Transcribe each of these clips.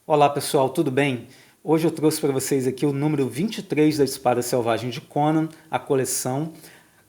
Olá pessoal, tudo bem? Hoje eu trouxe para vocês aqui o número 23 da Espada Selvagem de Conan, a coleção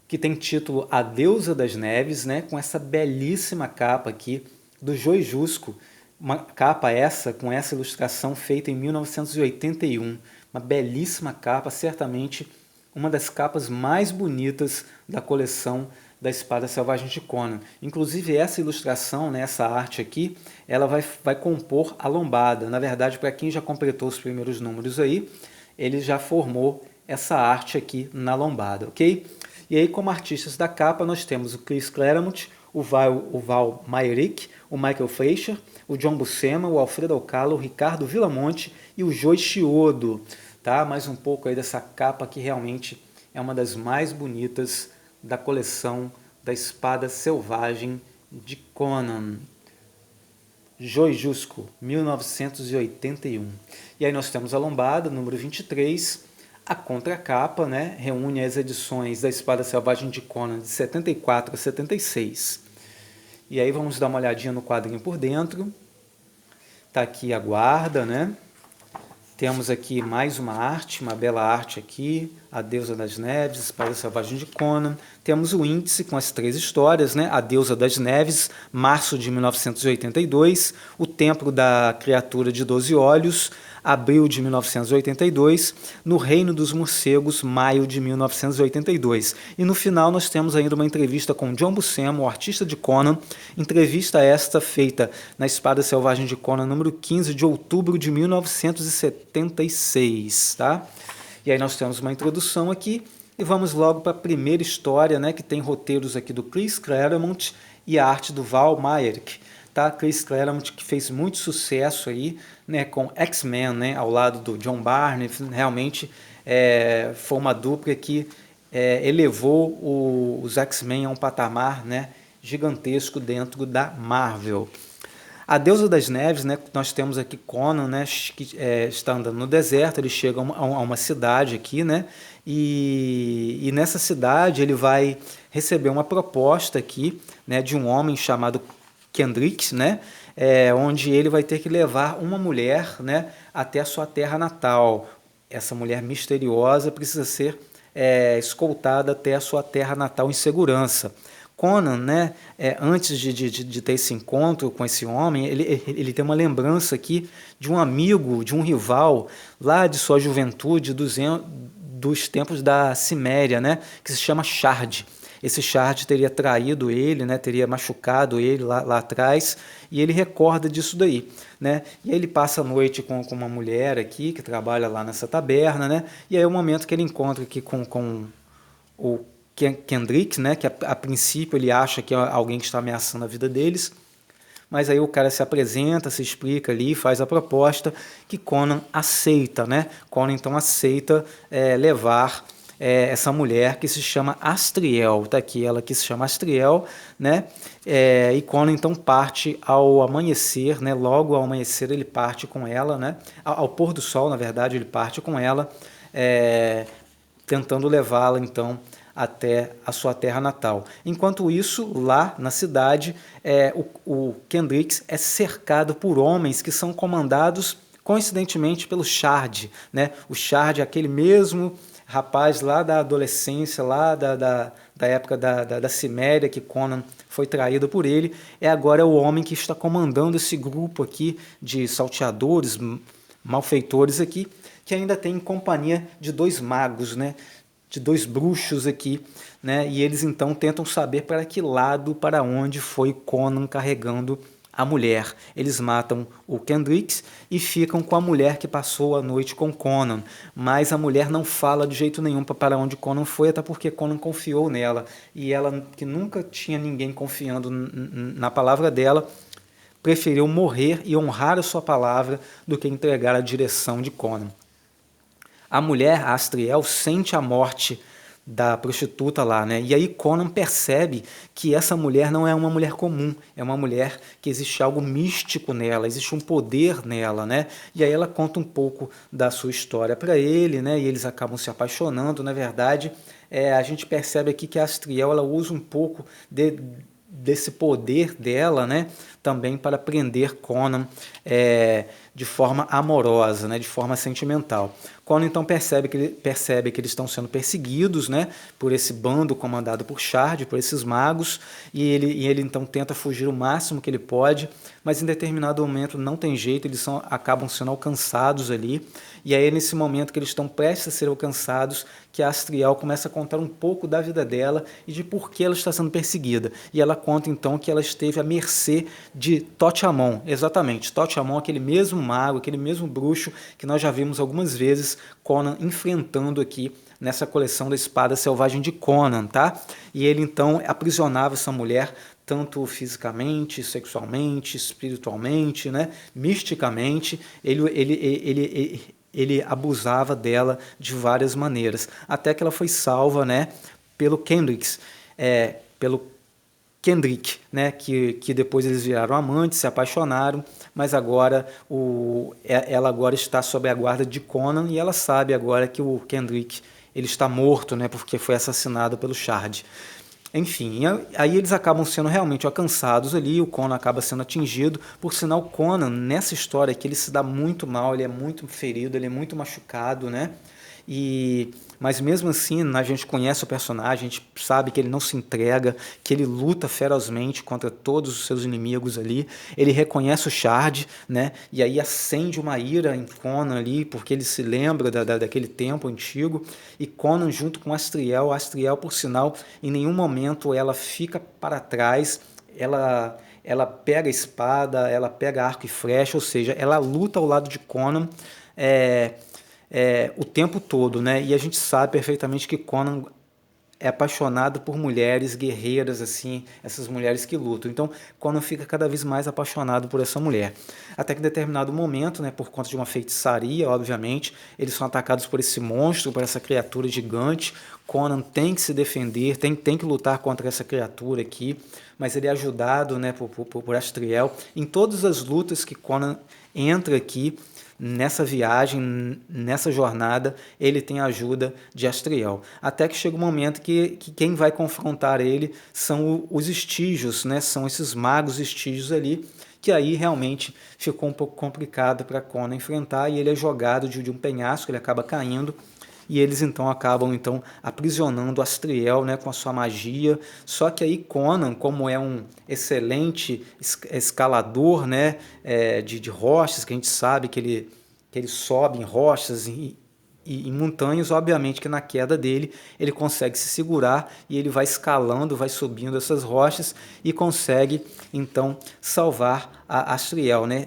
que tem título A Deusa das Neves, né, com essa belíssima capa aqui do Joe Jusko, uma capa essa com essa ilustração feita em 1981, uma belíssima capa, certamente uma das capas mais bonitas da coleção da Espada Selvagem de Conan. Inclusive essa ilustração, né, essa arte aqui, ela vai compor a lombada. Na verdade, para quem já completou os primeiros números aí, ele já formou essa arte aqui na lombada, ok? E aí, como artistas da capa, nós temos o Chris Claremont, o Val Mayerik, o Michael Fleischer, o John Buscema, o Alfredo Alcala, o Ricardo Villamonte e o Joe Chiodo. Tá? Mais um pouco aí dessa capa que realmente é uma das mais bonitas da coleção da Espada Selvagem de Conan. Joe Jusko, 1981. E aí nós temos a lombada, número 23, a contracapa, né, reúne as edições da Espada Selvagem de Conan de 74 a 76. E aí vamos dar uma olhadinha no quadrinho por dentro. Tá aqui a guarda, né? Temos aqui mais uma arte, uma bela arte aqui, A Deusa das Neves, Espada Selvagem de Conan. Temos o índice com as 3 histórias, né? A Deusa das Neves, março de 1982, O Templo da Criatura de 12 Olhos, abril de 1982, No Reino dos Morcegos, maio de 1982. E no final nós temos ainda uma entrevista com John Buscema, o artista de Conan, entrevista esta feita na Espada Selvagem de Conan, número 15 de outubro de 1976, tá? E aí nós temos uma introdução aqui e vamos logo para a primeira história, né, que tem roteiros aqui do Chris Claremont e a arte do Val Mayerik. Tá? Chris Claremont, que fez muito sucesso aí, né, com X-Men, né, ao lado do John Barney, realmente foi uma dupla que elevou os X-Men a um patamar, né, gigantesco dentro da Marvel. A Deusa das Neves, né, nós temos aqui Conan, né, que está andando no deserto, ele chega a uma cidade aqui, né, e nessa cidade ele vai receber uma proposta aqui, né, de um homem chamado Kendrick, né, onde ele vai ter que levar uma mulher, né, até a sua terra natal. Essa mulher misteriosa precisa ser escoltada até a sua terra natal em segurança. Conan, né, antes de ter esse encontro com esse homem, ele tem uma lembrança aqui de um amigo, de um rival, lá de sua juventude, dos tempos da Ciméria, né, que se chama Shard. Esse Shard teria traído ele, né, teria machucado ele lá atrás, e ele recorda disso daí. Né? E aí ele passa a noite com uma mulher aqui, que trabalha lá nessa taberna, né, e aí é o momento que ele encontra aqui com o Kendrick, né, que a princípio ele acha que é alguém que está ameaçando a vida deles, mas aí o cara se apresenta, se explica ali, faz a proposta que Conan aceita, né? Conan então aceita levar essa mulher que se chama Astriel, tá aqui ela que se chama Astriel, né? E Conan então parte ao amanhecer, né? Logo ao amanhecer ele parte com ela, né? Ao pôr do sol, na verdade, ele parte com ela, tentando levá-la então até a sua terra natal. Enquanto isso, lá na cidade, o Kendricks é cercado por homens que são comandados coincidentemente pelo Shard, né? O Shard é aquele mesmo rapaz lá da adolescência, lá da época da Ciméria, que Conan foi traído por ele, agora o homem que está comandando esse grupo aqui de salteadores, malfeitores aqui, que ainda tem companhia de 2 magos, né? De 2 bruxos aqui, né? E eles então tentam saber para que lado, para onde foi Conan carregando a mulher. Eles matam o Kendricks e ficam com a mulher que passou a noite com Conan, mas a mulher não fala de jeito nenhum para onde Conan foi, até porque Conan confiou nela, e ela, que nunca tinha ninguém confiando na palavra dela, preferiu morrer e honrar a sua palavra do que entregar a direção de Conan. A mulher, a Astriel, sente a morte da prostituta lá, né? E aí Conan percebe que essa mulher não é uma mulher comum, é uma mulher que existe algo místico nela, existe um poder nela, né? E aí ela conta um pouco da sua história para ele, né? E eles acabam se apaixonando. Na verdade, a gente percebe aqui que a Astriel ela usa um pouco desse poder dela, né, também para prender Conan de forma amorosa, né, de forma sentimental. Conan então percebe que eles estão sendo perseguidos, né, por esse bando comandado por Shard, por esses magos, e ele então tenta fugir o máximo que ele pode, mas em determinado momento não tem jeito, eles acabam sendo alcançados ali, e aí é nesse momento que eles estão prestes a ser alcançados que a Astriel começa a contar um pouco da vida dela e de por que ela está sendo perseguida. E ela conta então que ela esteve à mercê de Thoth Amon, exatamente, Thoth Amon, aquele mesmo mago, aquele mesmo bruxo que nós já vimos algumas vezes Conan enfrentando aqui nessa coleção da Espada Selvagem de Conan, tá? E ele então aprisionava essa mulher tanto fisicamente, sexualmente, espiritualmente, né? Misticamente, ele abusava dela de várias maneiras, até que ela foi salva, né, pelo Kendrick, né, que depois eles viraram amantes, se apaixonaram, mas agora ela agora está sob a guarda de Conan e ela sabe agora que o Kendrick ele está morto, né, porque foi assassinado pelo Shard. Enfim, aí eles acabam sendo realmente alcançados ali, o Conan acaba sendo atingido. Por sinal, Conan, nessa história aqui, ele se dá muito mal, ele é muito ferido, ele é muito machucado, né? Mas mesmo assim, a gente conhece o personagem, a gente sabe que ele não se entrega, que ele luta ferozmente contra todos os seus inimigos ali. Ele reconhece o Shard, né? E aí acende uma ira em Conan ali, porque ele se lembra daquele tempo antigo. E Conan junto com Astriel, por sinal, em nenhum momento ela fica para trás, ela pega a espada, ela pega arco e flecha, ou seja, ela luta ao lado de Conan, o tempo todo, né? E a gente sabe perfeitamente que Conan é apaixonado por mulheres guerreiras, assim, essas mulheres que lutam. Então, Conan fica cada vez mais apaixonado por essa mulher. Até que em determinado momento, né, por conta de uma feitiçaria, obviamente, eles são atacados por esse monstro, por essa criatura gigante. Conan tem que se defender, tem que lutar contra essa criatura aqui, mas ele é ajudado, né, por Astriel. Em todas as lutas que Conan entra aqui, nessa viagem, nessa jornada, ele tem a ajuda de Astriel. Até que chega um momento que quem vai confrontar ele são os estígios, né? São esses magos estígios ali, que aí realmente ficou um pouco complicado para Conan enfrentar, e ele é jogado de um penhasco, ele acaba caindo, e eles então acabam aprisionando Astriel, né, com a sua magia. Só que aí Conan, como é um excelente escalador, né, de rochas, que a gente sabe que ele sobe em rochas e em montanhas, obviamente que na queda dele ele consegue se segurar e ele vai escalando, vai subindo essas rochas e consegue então salvar a Astriel, né?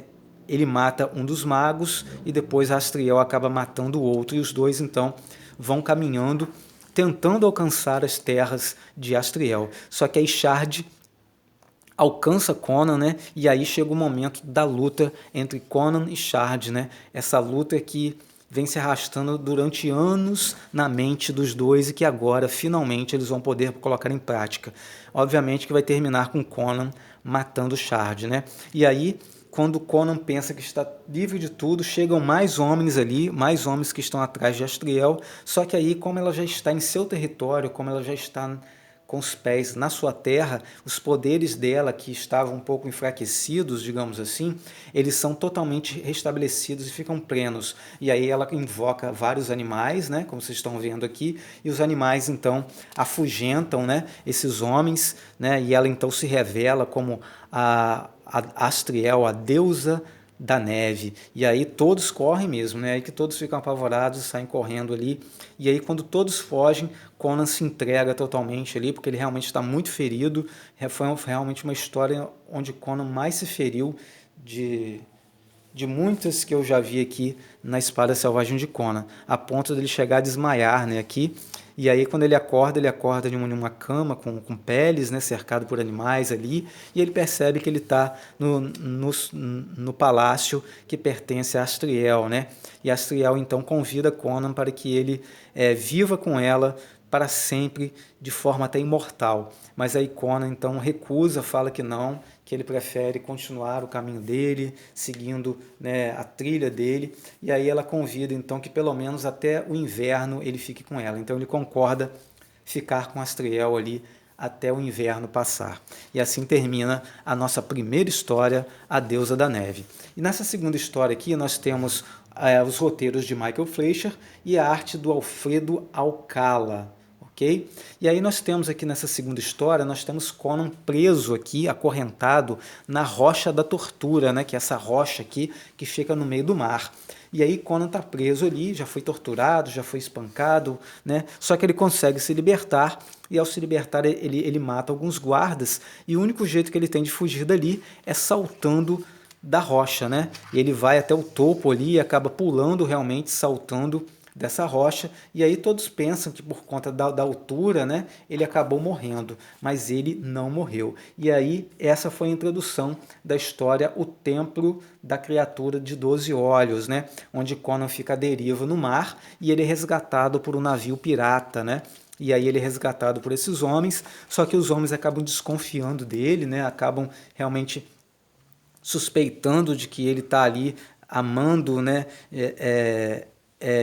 Ele mata um dos magos e depois Astriel acaba matando o outro, e os dois então vão caminhando, tentando alcançar as terras de Astriel. Só que aí Shard alcança Conan, né? E aí chega o momento da luta entre Conan e Shard, né? Essa luta que vem se arrastando durante anos na mente dos dois e que agora finalmente eles vão poder colocar em prática. Obviamente que vai terminar com Conan matando Shard, né? E aí, quando Conan pensa que está livre de tudo, chegam mais homens ali, mais homens que estão atrás de Astriel, só que aí, como ela já está em seu território, como ela já está com os pés na sua terra, os poderes dela, que estavam um pouco enfraquecidos, digamos assim, eles são totalmente restabelecidos e ficam plenos. E aí ela invoca vários animais, né, como vocês estão vendo aqui, e os animais então afugentam, né, esses homens, né, e ela então se revela como a Astriel, a deusa da neve. E aí todos correm mesmo, né? Aí que todos ficam apavorados e saem correndo ali. E aí quando todos fogem, Conan se entrega totalmente ali, porque ele realmente está muito ferido. Foi realmente uma história onde Conan mais se feriu de muitas que eu já vi aqui na Espada Selvagem de Conan, a ponto dele chegar a desmaiar, né, aqui. E aí quando ele acorda de uma cama com peles, né, cercado por animais ali, e ele percebe que ele está no palácio que pertence a Astriel, né? E Astriel então convida Conan para que ele viva com ela para sempre, de forma até imortal. Mas aí Conan então recusa, fala que não, que ele prefere continuar o caminho dele, seguindo, né, a trilha dele, e aí ela convida então que pelo menos até o inverno ele fique com ela. Então ele concorda ficar com Astriel ali até o inverno passar. E assim termina a nossa primeira história, A Deusa da Neve. E nessa segunda história aqui nós temos os roteiros de Michael Fleischer e a arte do Alfredo Alcala. Okay? E aí nós temos aqui nessa segunda história, nós temos Conan preso aqui, acorrentado na Rocha da Tortura, né? Que é essa rocha aqui que fica no meio do mar. E aí Conan está preso ali, já foi torturado, já foi espancado, né? Só que ele consegue se libertar, e ao se libertar ele mata alguns guardas, e o único jeito que ele tem de fugir dali é saltando da rocha, né? E ele vai até o topo ali e acaba pulando realmente, saltando dessa rocha, e aí todos pensam que por conta da altura, né, ele acabou morrendo, mas ele não morreu. E aí essa foi a introdução da história O Templo da Criatura de 12 Olhos, né, onde Conan fica à deriva no mar e ele é resgatado por um navio pirata, né? E aí ele é resgatado por esses homens, só que os homens acabam desconfiando dele, né, acabam realmente suspeitando de que ele está ali amando, né,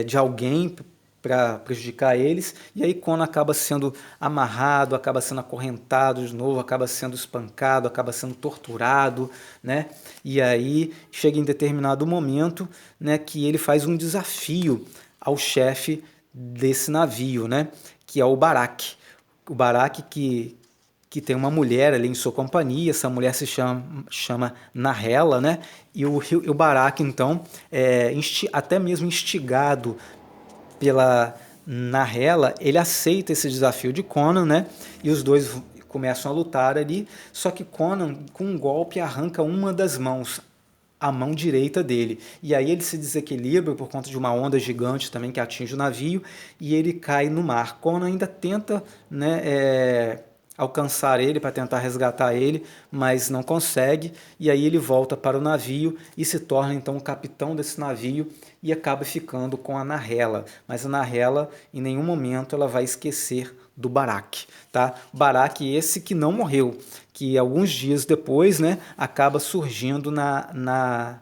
de alguém para prejudicar eles, e aí Conan acaba sendo amarrado, acaba sendo acorrentado de novo, acaba sendo espancado, acaba sendo torturado, né? E aí chega em determinado momento, né, que ele faz um desafio ao chefe desse navio, né, que é o Barak. O Barak que tem uma mulher ali em sua companhia, essa mulher se chama Nahela, né? E o Barak, então, até mesmo instigado pela Nahela, ele aceita esse desafio de Conan, né? E os dois começam a lutar ali, só que Conan, com um golpe, arranca uma das mãos, a mão direita dele. E aí ele se desequilibra por conta de uma onda gigante também que atinge o navio, e ele cai no mar. Conan ainda tenta, né, alcançar ele para tentar resgatar ele, mas não consegue, e aí ele volta para o navio e se torna então o capitão desse navio e acaba ficando com a Nahela, mas a Nahela em nenhum momento ela vai esquecer do Barak, tá? Barak esse que não morreu, que alguns dias depois, né, acaba surgindo na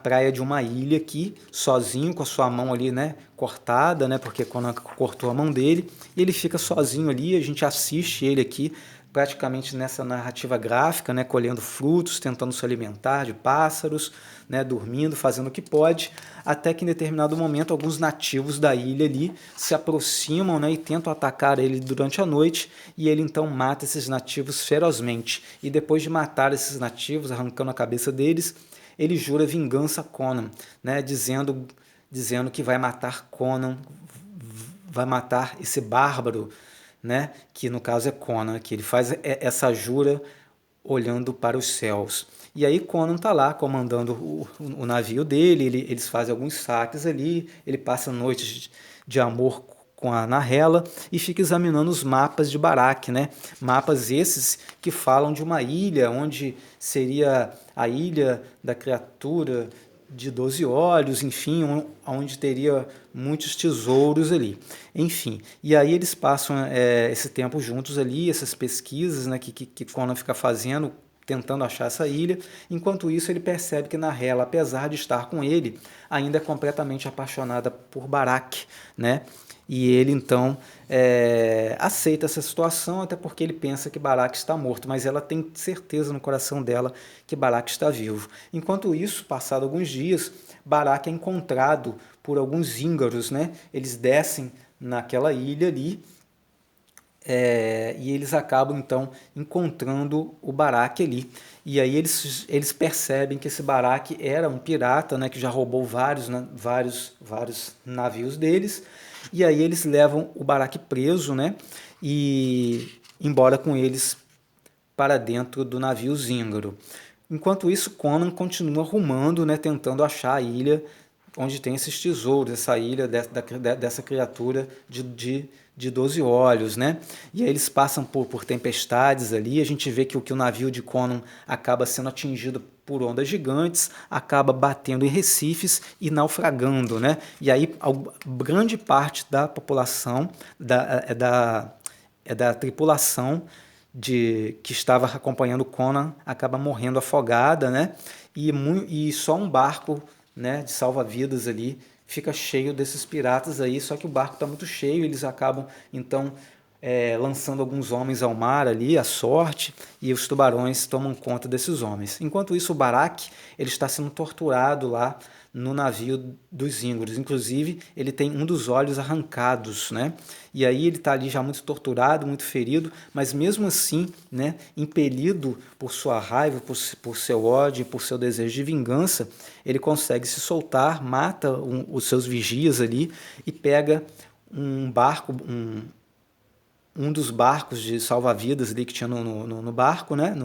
praia de uma ilha aqui, sozinho, com a sua mão ali, né, cortada, né, porque quando cortou a mão dele, e ele fica sozinho ali, a gente assiste ele aqui, praticamente nessa narrativa gráfica, né, colhendo frutos, tentando se alimentar de pássaros, né, dormindo, fazendo o que pode, até que em determinado momento alguns nativos da ilha ali se aproximam, né, e tentam atacar ele durante a noite, e ele então mata esses nativos ferozmente. E depois de matar esses nativos, arrancando a cabeça deles, ele jura vingança a Conan, né, dizendo que vai matar Conan, vai matar esse bárbaro, né, que no caso é Conan, que ele faz essa jura olhando para os céus. E aí Conan está lá comandando o navio dele, eles fazem alguns saques ali, ele passa noites de amor com a Nahela e fica examinando os mapas de Barak, né? Mapas esses que falam de uma ilha, onde seria a ilha da criatura de 12 olhos, enfim, onde teria muitos tesouros ali. Enfim, e aí eles passam esse tempo juntos ali, essas pesquisas, né, que Conan fica fazendo, tentando achar essa ilha. Enquanto isso, ele percebe que Nahela, apesar de estar com ele, ainda é completamente apaixonada por Barak, né? E ele então aceita essa situação, até porque ele pensa que Barak está morto, mas ela tem certeza no coração dela que Barak está vivo. Enquanto isso, passado alguns dias, Barak é encontrado por alguns íngaros, né? Eles descem naquela ilha ali, e eles acabam então encontrando o Barak ali. E aí eles percebem que esse Barak era um pirata, né, que já roubou vários navios deles. E aí eles levam o Barak preso, né, e embora com eles para dentro do navio Zíngaro. Enquanto isso, Conan continua rumando, né, tentando achar a ilha onde tem esses tesouros, essa ilha dessa criatura de 12 olhos, né? E aí eles passam por tempestades ali, a gente vê que o navio de Conan acaba sendo atingido por ondas gigantes, acaba batendo em recifes e naufragando, né? E aí a grande parte da população, da tripulação que estava acompanhando Conan acaba morrendo afogada, né? E só um barco, né, de salva-vidas ali fica cheio desses piratas aí, só que o barco está muito cheio, eles acabam então lançando alguns homens ao mar ali, à sorte, e os tubarões tomam conta desses homens. Enquanto isso, o Barak ele está sendo torturado lá no navio dos Íngros. Inclusive, ele tem um dos olhos arrancados, né? E aí ele está ali já muito torturado, muito ferido, mas mesmo assim, né, impelido por sua raiva, por seu ódio, por seu desejo de vingança, ele consegue se soltar, mata os seus vigias ali e pega um barco, um dos barcos de salva-vidas ali que tinha no barco, né?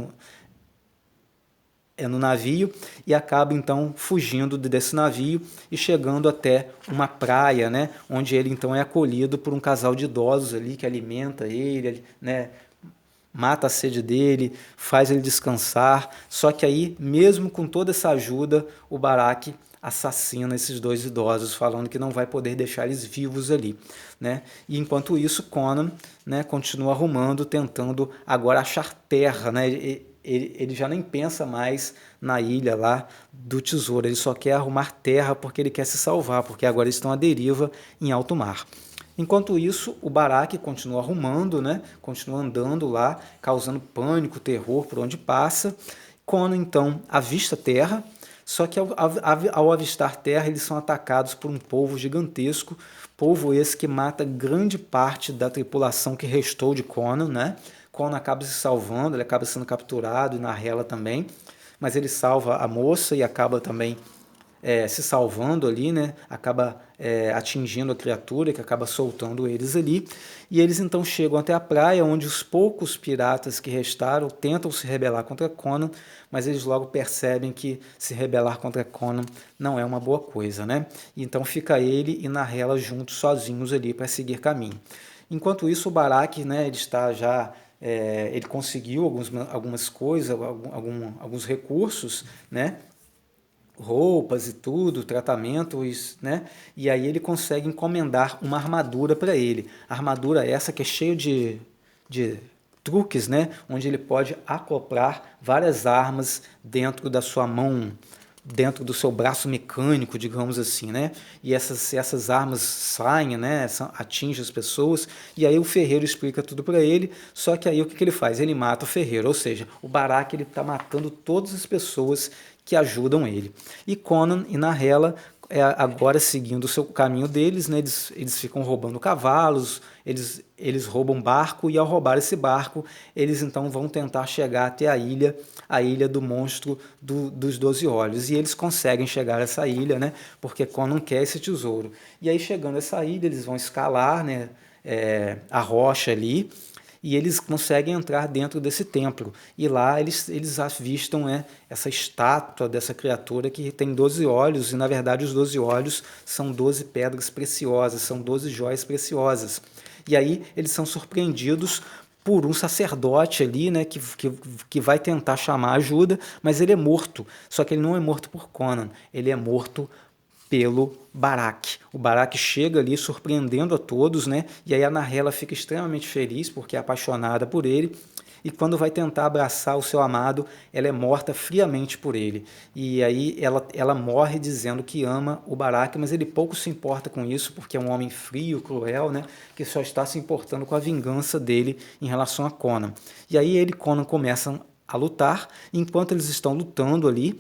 No navio, e acaba então fugindo desse navio e chegando até uma praia, né, onde ele então é acolhido por um casal de idosos ali que alimenta ele, né, mata a sede dele, faz ele descansar. Só que aí, mesmo com toda essa ajuda, o Barak assassina esses dois idosos, falando que não vai poder deixar eles vivos ali, né? E enquanto isso, Conan, né, continua arrumando, tentando agora achar terra, né? Ele já nem pensa mais na ilha lá do tesouro, ele só quer arrumar terra porque ele quer se salvar, porque agora eles estão à deriva em alto mar. Enquanto isso, o Barak continua arrumando, né? Continua andando lá, causando pânico, terror por onde passa. Conan então avista terra, só que ao avistar terra eles são atacados por um polvo gigantesco, polvo esse que mata grande parte da tripulação que restou de Conan, né? Conan acaba se salvando, ele acaba sendo capturado e Nahela também, mas ele salva a moça e acaba também se salvando ali, né? Acaba atingindo a criatura que acaba soltando eles ali. E eles então chegam até a praia, onde os poucos piratas que restaram tentam se rebelar contra Conan, mas eles logo percebem que se rebelar contra Conan não é uma boa coisa, né? Então fica ele e Nahela juntos, sozinhos ali para seguir caminho. Enquanto isso, o Barak, né, ele está já ele conseguiu algumas coisas, alguns recursos, né? Roupas e tudo, tratamentos, né? E aí ele consegue encomendar uma armadura para ele. A armadura essa que é cheia de truques, né? Onde ele pode acoplar várias armas dentro da sua mão, dentro do seu braço mecânico, digamos assim, né? E essas armas saem, né? Atingem as pessoas. E aí o ferreiro explica tudo para ele. Só que aí o que ele faz? Ele mata o ferreiro, ou seja, o Barak ele está matando todas as pessoas que ajudam ele. E Conan e Nahela agora seguindo o seu caminho deles, né, eles ficam roubando cavalos, eles roubam barco, e ao roubar esse barco, eles então vão tentar chegar até a ilha do monstro dos 12 olhos, e eles conseguem chegar a essa ilha, né, porque Conan quer esse tesouro. E aí chegando a essa ilha, eles vão escalar, né, a rocha ali, e eles conseguem entrar dentro desse templo. E lá eles avistam essa estátua dessa criatura que tem 12 olhos, e na verdade os 12 olhos são 12 pedras preciosas, são 12 joias preciosas. E aí eles são surpreendidos por um sacerdote ali, né, que vai tentar chamar ajuda, mas ele é morto. Só que ele não é morto por Conan, ele é morto pelo Barak. O Barak chega ali surpreendendo a todos, né? E aí a Nahela fica extremamente feliz porque é apaixonada por ele. E quando vai tentar abraçar o seu amado, ela é morta friamente por ele. E aí ela morre dizendo que ama o Barak, mas ele pouco se importa com isso, porque é um homem frio, cruel, né? Que só está se importando com a vingança dele em relação a Conan. E aí ele e Conan começam a lutar, e enquanto eles estão lutando ali,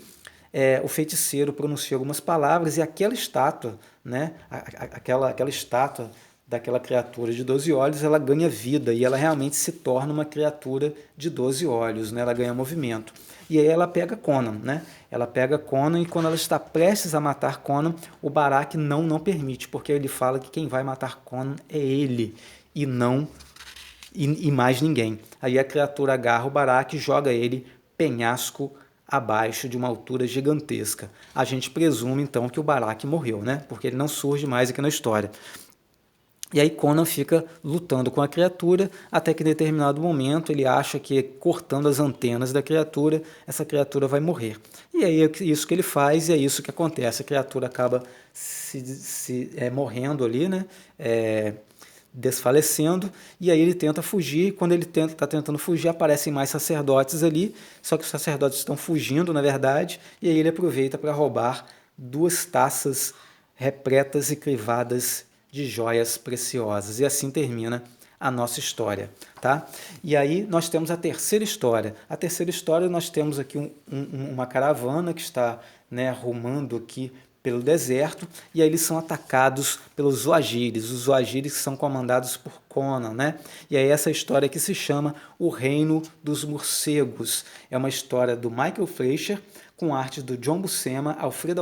o feiticeiro pronuncia algumas palavras e aquela estátua, né, aquela estátua daquela criatura de 12 olhos, ela ganha vida e ela realmente se torna uma criatura de 12 olhos, né, ela ganha movimento. E aí ela pega Conan, né? Ela pega Conan e quando ela está prestes a matar Conan, o Barak não permite, porque ele fala que quem vai matar Conan é ele e não e mais ninguém. Aí a criatura agarra o Barak e joga ele penhasco abaixo de uma altura gigantesca. A gente presume então que o Barak morreu, né? Porque ele não surge mais aqui na história. E aí Conan fica lutando com a criatura até que em determinado momento ele acha que cortando as antenas da criatura, essa criatura vai morrer. E aí é isso que ele faz e é isso que acontece. A criatura acaba morrendo ali, né? Desfalecendo, e aí ele tenta fugir, e quando ele está tentando fugir, aparecem mais sacerdotes ali, só que os sacerdotes estão fugindo, na verdade, e aí ele aproveita para roubar 2 taças repletas e crivadas de joias preciosas, e assim termina a nossa história, tá? E aí nós temos a terceira história. A terceira história nós temos aqui uma caravana que está, né, rumando aqui pelo deserto, e aí eles são atacados pelos Oagiris, os Oagiris são comandados por Conan, né? E aí essa história que se chama O Reino dos Morcegos. É uma história do Michael Fleischer, com arte do John Buscema, Alfredo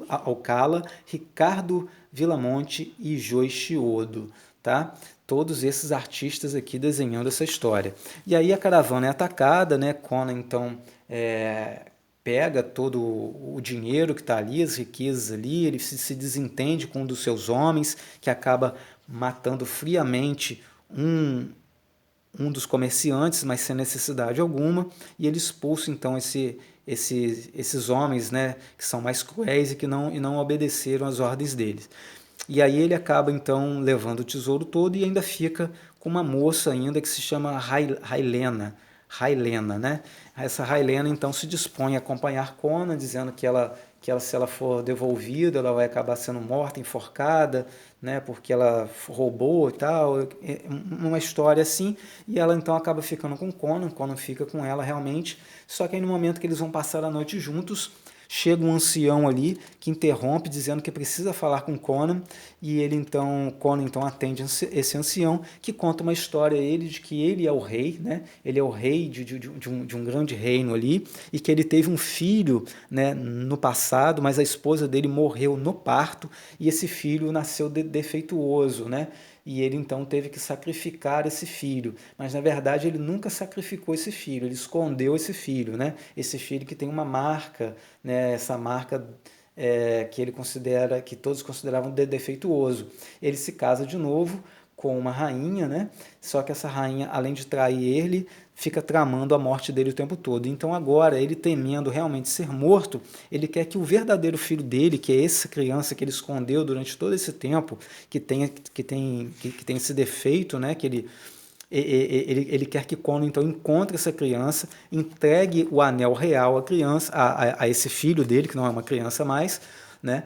Alcala, Ricardo Villamonte e Joe Chiodo, tá? Todos esses artistas aqui desenhando essa história. E aí a caravana é atacada, né? Conan então pega todo o dinheiro que está ali, as riquezas ali, ele se desentende com um dos seus homens, que acaba matando friamente um dos comerciantes, mas sem necessidade alguma, e ele expulsa então esses homens, né, que são mais cruéis e que não obedeceram às ordens deles. E aí ele acaba então levando o tesouro todo e ainda fica com uma moça ainda que se chama Railena, né? Essa Railena então se dispõe a acompanhar Conan, dizendo que se ela for devolvida, ela vai acabar sendo morta, enforcada, né? Porque ela roubou e tal, uma história assim. E ela então acaba ficando com Conan fica com ela realmente. Só que aí no momento que eles vão passar a noite juntos, chega um ancião ali que interrompe, dizendo que precisa falar com Conan, e Conan então atende esse ancião, que conta uma história a ele de que ele é o rei, né? Ele é o rei de um grande reino ali, e que ele teve um filho, né, no passado, mas a esposa dele morreu no parto, e esse filho nasceu defeituoso, né? E ele então teve que sacrificar esse filho, mas na verdade ele nunca sacrificou esse filho, ele escondeu esse filho, né? Esse filho que tem uma marca, né? Essa marca que todos consideravam defeituoso. Ele se casa de novo com uma rainha, né? Só que essa rainha, além de trair ele, fica tramando a morte dele o tempo todo. Então agora, ele temendo realmente ser morto, ele quer que o verdadeiro filho dele, que é essa criança que ele escondeu durante todo esse tempo, que tem esse defeito, né? Que ele quer que Conan então encontre essa criança, entregue o anel real à criança, a esse filho dele, que não é uma criança mais, né?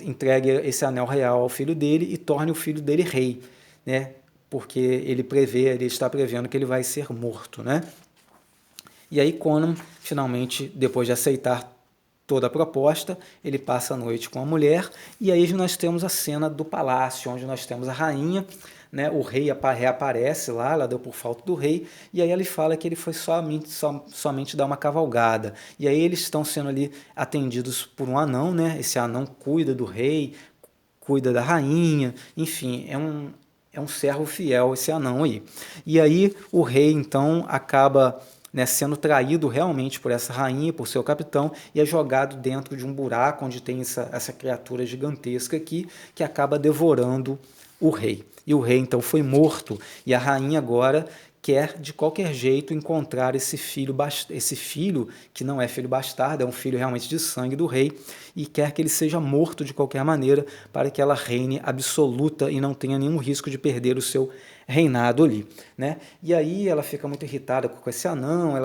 Entregue esse anel real ao filho dele e torne o filho dele rei, né? Porque ele está prevendo que ele vai ser morto, né? E aí Conan, finalmente, depois de aceitar toda a proposta, ele passa a noite com a mulher, e aí nós temos a cena do palácio, onde nós temos a rainha, né, o rei reaparece lá, ela deu por falta do rei, e aí ele fala que ele foi somente dar uma cavalgada. E aí eles estão sendo ali atendidos por um anão, né? Esse anão cuida do rei, cuida da rainha, enfim, é um servo fiel esse anão aí. E aí o rei então acaba, né, sendo traído realmente por essa rainha, por seu capitão, e é jogado dentro de um buraco onde tem essa criatura gigantesca aqui, que acaba devorando o rei. E o rei então foi morto, e a rainha agora quer de qualquer jeito encontrar esse filho que não é filho bastardo, é um filho realmente de sangue do rei, e quer que ele seja morto de qualquer maneira, para que ela reine absoluta e não tenha nenhum risco de perder o seu reinado ali, né? E aí ela fica muito irritada com esse anão,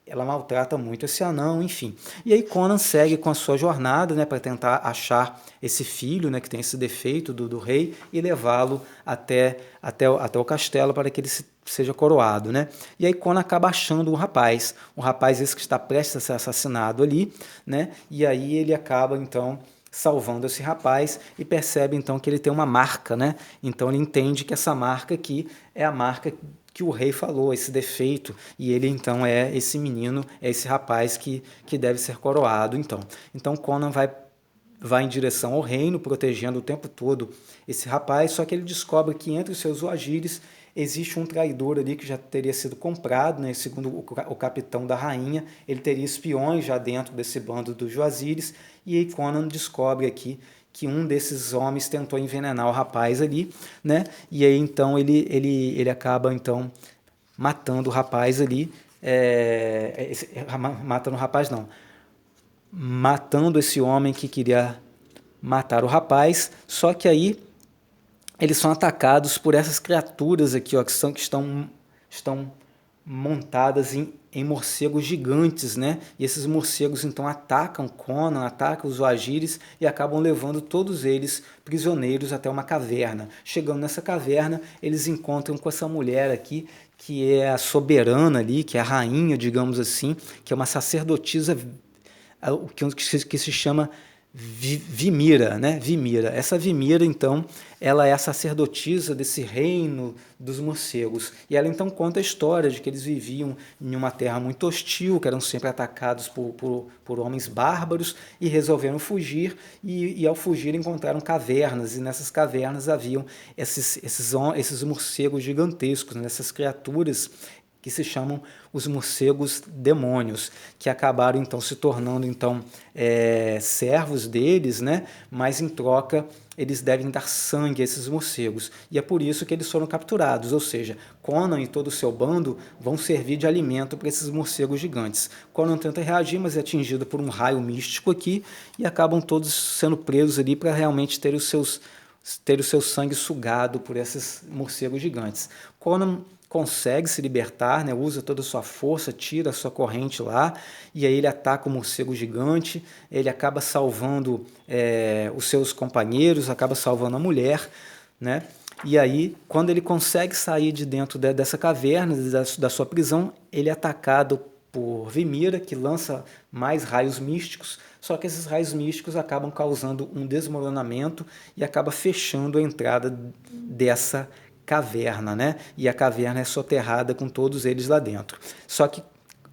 ela maltrata muito esse anão, enfim. E aí Conan segue com a sua jornada, né, para tentar achar esse filho, né, que tem esse defeito do rei, e levá-lo até o castelo para que ele seja coroado, né? E aí Conan acaba achando um rapaz esse que está prestes a ser assassinado ali, né? E aí ele acaba então salvando esse rapaz e percebe então que ele tem uma marca, né? Então ele entende que essa marca aqui é a marca que o rei falou, esse defeito, e ele então é esse menino, é esse rapaz que deve ser coroado. Então Conan vai em direção ao reino, protegendo o tempo todo esse rapaz, só que ele descobre que entre os seus Oagiris existe um traidor ali que já teria sido comprado, né? Segundo o capitão da rainha, ele teria espiões já dentro desse bando dos Oagiris, e aí Conan descobre aqui que um desses homens tentou envenenar o rapaz ali, né? E aí então ele acaba então matando o rapaz ali, matando o rapaz não, matando esse homem que queria matar o rapaz, só que aí eles são atacados por essas criaturas aqui, ó, que estão montadas em morcegos gigantes, né? E esses morcegos então atacam Conan, atacam os Wagires e acabam levando todos eles prisioneiros até uma caverna. Chegando nessa caverna, eles encontram com essa mulher aqui, que é a soberana ali, que é a rainha, digamos assim, que é uma sacerdotisa que se chama Vimira, né? Vimira. Essa Vimira, então, ela é a sacerdotisa desse reino dos morcegos. E ela, então, conta a história de que eles viviam em uma terra muito hostil, que eram sempre atacados por homens bárbaros, e resolveram fugir, e ao fugir encontraram cavernas, e nessas cavernas haviam esses morcegos gigantescos, né? Essas criaturas que se chamam os morcegos demônios, que acabaram então se tornando então servos deles, né? Mas em troca eles devem dar sangue a esses morcegos. E é por isso que eles foram capturados, ou seja, Conan e todo o seu bando vão servir de alimento para esses morcegos gigantes. Conan tenta reagir, mas é atingido por um raio místico aqui e acabam todos sendo presos ali para realmente ter o seu sangue sugado por esses morcegos gigantes. Conan consegue se libertar, né? Usa toda a sua força, tira a sua corrente lá, e aí ele ataca o morcego gigante, ele acaba salvando os seus companheiros, acaba salvando a mulher, né? E aí, quando ele consegue sair de dentro dessa caverna, da sua prisão, ele é atacado por Vimira, que lança mais raios místicos, só que esses raios místicos acabam causando um desmoronamento e acaba fechando a entrada dessa caverna, né? E a caverna é soterrada com todos eles lá dentro. Só que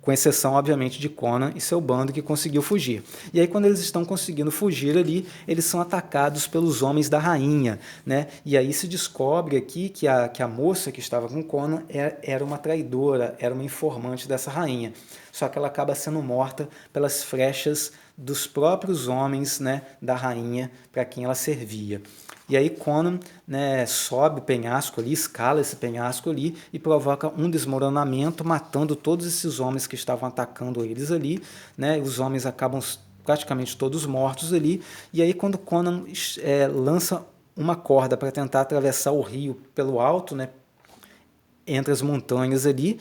com exceção, obviamente, de Conan e seu bando que conseguiu fugir. E aí, quando eles estão conseguindo fugir ali, eles são atacados pelos homens da rainha, né? E aí se descobre aqui que a moça que estava com Conan era uma traidora, era uma informante dessa rainha. Só que ela acaba sendo morta pelas flechas dos próprios homens, né, da rainha para quem ela servia. E aí Conan, né, sobe o penhasco ali, escala esse penhasco ali e provoca um desmoronamento, matando todos esses homens que estavam atacando eles ali, né? Os homens acabam praticamente todos mortos ali. E aí quando Conan lança uma corda para tentar atravessar o rio pelo alto, né, entre as montanhas ali,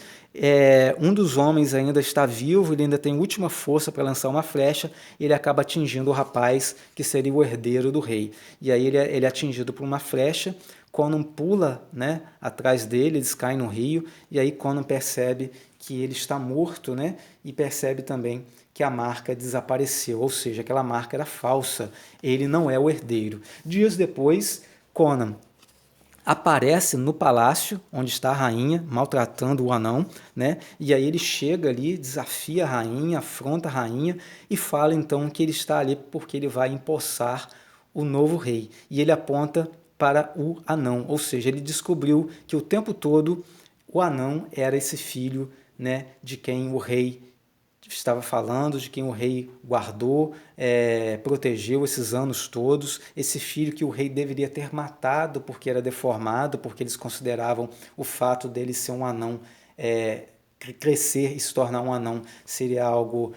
um dos homens ainda está vivo, ele ainda tem última força para lançar uma flecha, e ele acaba atingindo o rapaz que seria o herdeiro do rei. E aí ele é atingido por uma flecha, Conan pula, né, atrás dele, eles caem no rio, e aí Conan percebe que ele está morto, né, e percebe também que a marca desapareceu, ou seja, aquela marca era falsa, ele não é o herdeiro. Dias depois, Conan aparece no palácio onde está a rainha, maltratando o anão, né? E aí ele chega ali, desafia a rainha, afronta a rainha e fala então que ele está ali porque ele vai empossar o novo rei. E ele aponta para o anão, ou seja, ele descobriu que o tempo todo o anão era esse filho, né, de quem o rei estava falando, de quem o rei guardou, protegeu esses anos todos, esse filho que o rei deveria ter matado porque era deformado, porque eles consideravam o fato dele ser um anão, crescer e se tornar um anão seria algo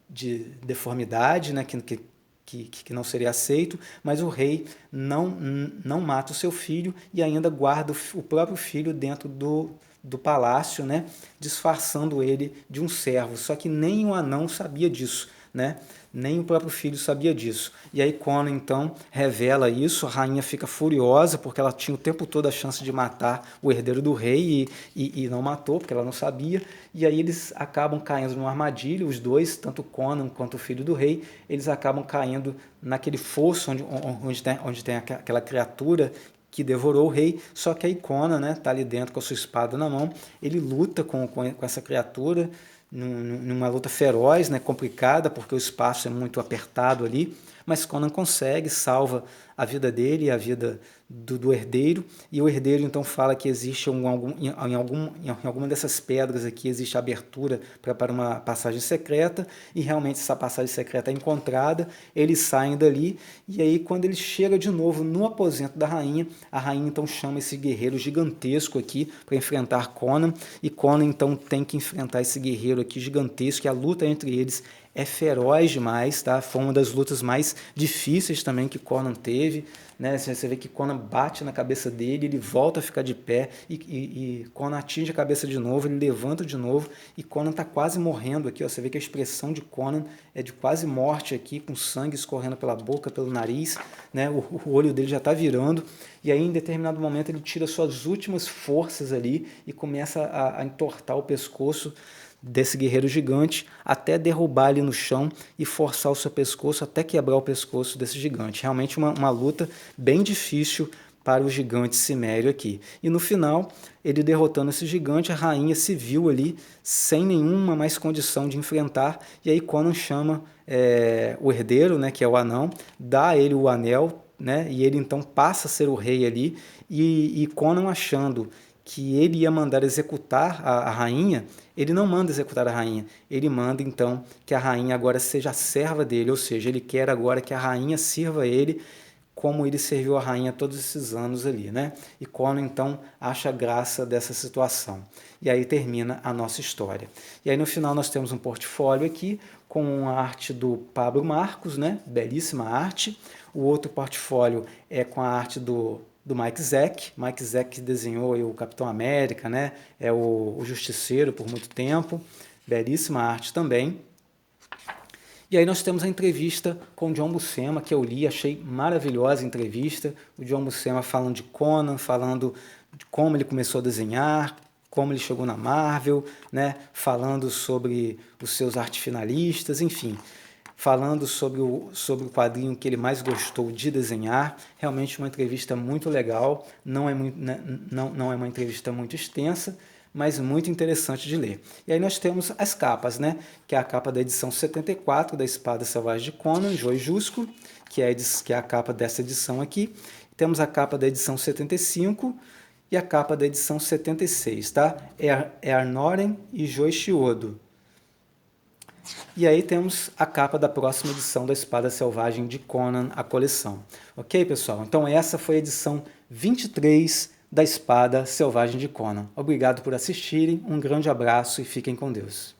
de deformidade, né, que não seria aceito, mas o rei não mata o seu filho e ainda guarda o próprio filho dentro do palácio, né, disfarçando ele de um servo. Só que nem o anão sabia disso, né? Nem o próprio filho sabia disso. E aí Conan então revela isso, a rainha fica furiosa porque ela tinha o tempo todo a chance de matar o herdeiro do rei e não matou porque ela não sabia. E aí eles acabam caindo numa armadilha, os dois, tanto Conan quanto o filho do rei, eles acabam caindo naquele fosso onde tem aquela criatura que devorou o rei, só que aí Conan, né, tá ali dentro com a sua espada na mão, ele luta com essa criatura, numa luta feroz, né, complicada, porque o espaço é muito apertado ali, mas Conan consegue, salva a vida dele e a vida do herdeiro, e o herdeiro então fala que existe em alguma dessas pedras aqui existe abertura para uma passagem secreta, e realmente essa passagem secreta é encontrada, eles saem dali, e aí quando ele chega de novo no aposento da rainha, a rainha então chama esse guerreiro gigantesco aqui para enfrentar Conan, e Conan então tem que enfrentar esse guerreiro aqui gigantesco, e a luta entre eles é feroz demais, tá? Foi uma das lutas mais difíceis também que Conan teve, né? Você vê que Conan bate na cabeça dele, ele volta a ficar de pé e Conan atinge a cabeça de novo, ele levanta de novo e Conan está quase morrendo aqui, ó. Você vê que a expressão de Conan é de quase morte aqui, com sangue escorrendo pela boca, pelo nariz, né? O olho dele já está virando e aí em determinado momento ele tira suas últimas forças ali e começa a entortar o pescoço desse guerreiro gigante até derrubar ele no chão e forçar o seu pescoço até quebrar o pescoço desse gigante. Realmente uma luta bem difícil para o gigante cimério aqui. E no final, ele derrotando esse gigante, a rainha se viu ali sem nenhuma mais condição de enfrentar, e aí Conan chama o herdeiro, né, que é o anão, dá a ele o anel, né, e ele então passa a ser o rei ali, e Conan achando que ele ia mandar executar a rainha, ele não manda executar a rainha, ele manda então que a rainha agora seja a serva dele, ou seja, ele quer agora que a rainha sirva ele como ele serviu a rainha todos esses anos ali, né? E Conan então acha graça dessa situação. E aí termina a nossa história. E aí no final nós temos um portfólio aqui com a arte do Pablo Marcos, né? Belíssima arte. O outro portfólio é com a arte do Mike Zeck. Mike Zeck desenhou o Capitão América, né? É o Justiceiro por muito tempo. Belíssima arte também. E aí nós temos a entrevista com o John Buscema, que eu li, achei maravilhosa a entrevista. O John Buscema falando de Conan, falando de como ele começou a desenhar, como ele chegou na Marvel, né? Falando sobre os seus artes finalistas, enfim, falando sobre o quadrinho que ele mais gostou de desenhar. Realmente uma entrevista muito legal, não é uma entrevista muito extensa, mas muito interessante de ler. E aí nós temos as capas, né? Que é a capa da edição 74 da Espada Selvagem de Conan, Joe Jusko, que é a capa dessa edição aqui. Temos a capa da edição 75 e a capa da edição 76, tá? É Arnoren e Joe Chiodo. E aí temos a capa da próxima edição da Espada Selvagem de Conan, a coleção. Ok, pessoal? Então essa foi a edição 23 da Espada Selvagem de Conan. Obrigado por assistirem, um grande abraço e fiquem com Deus.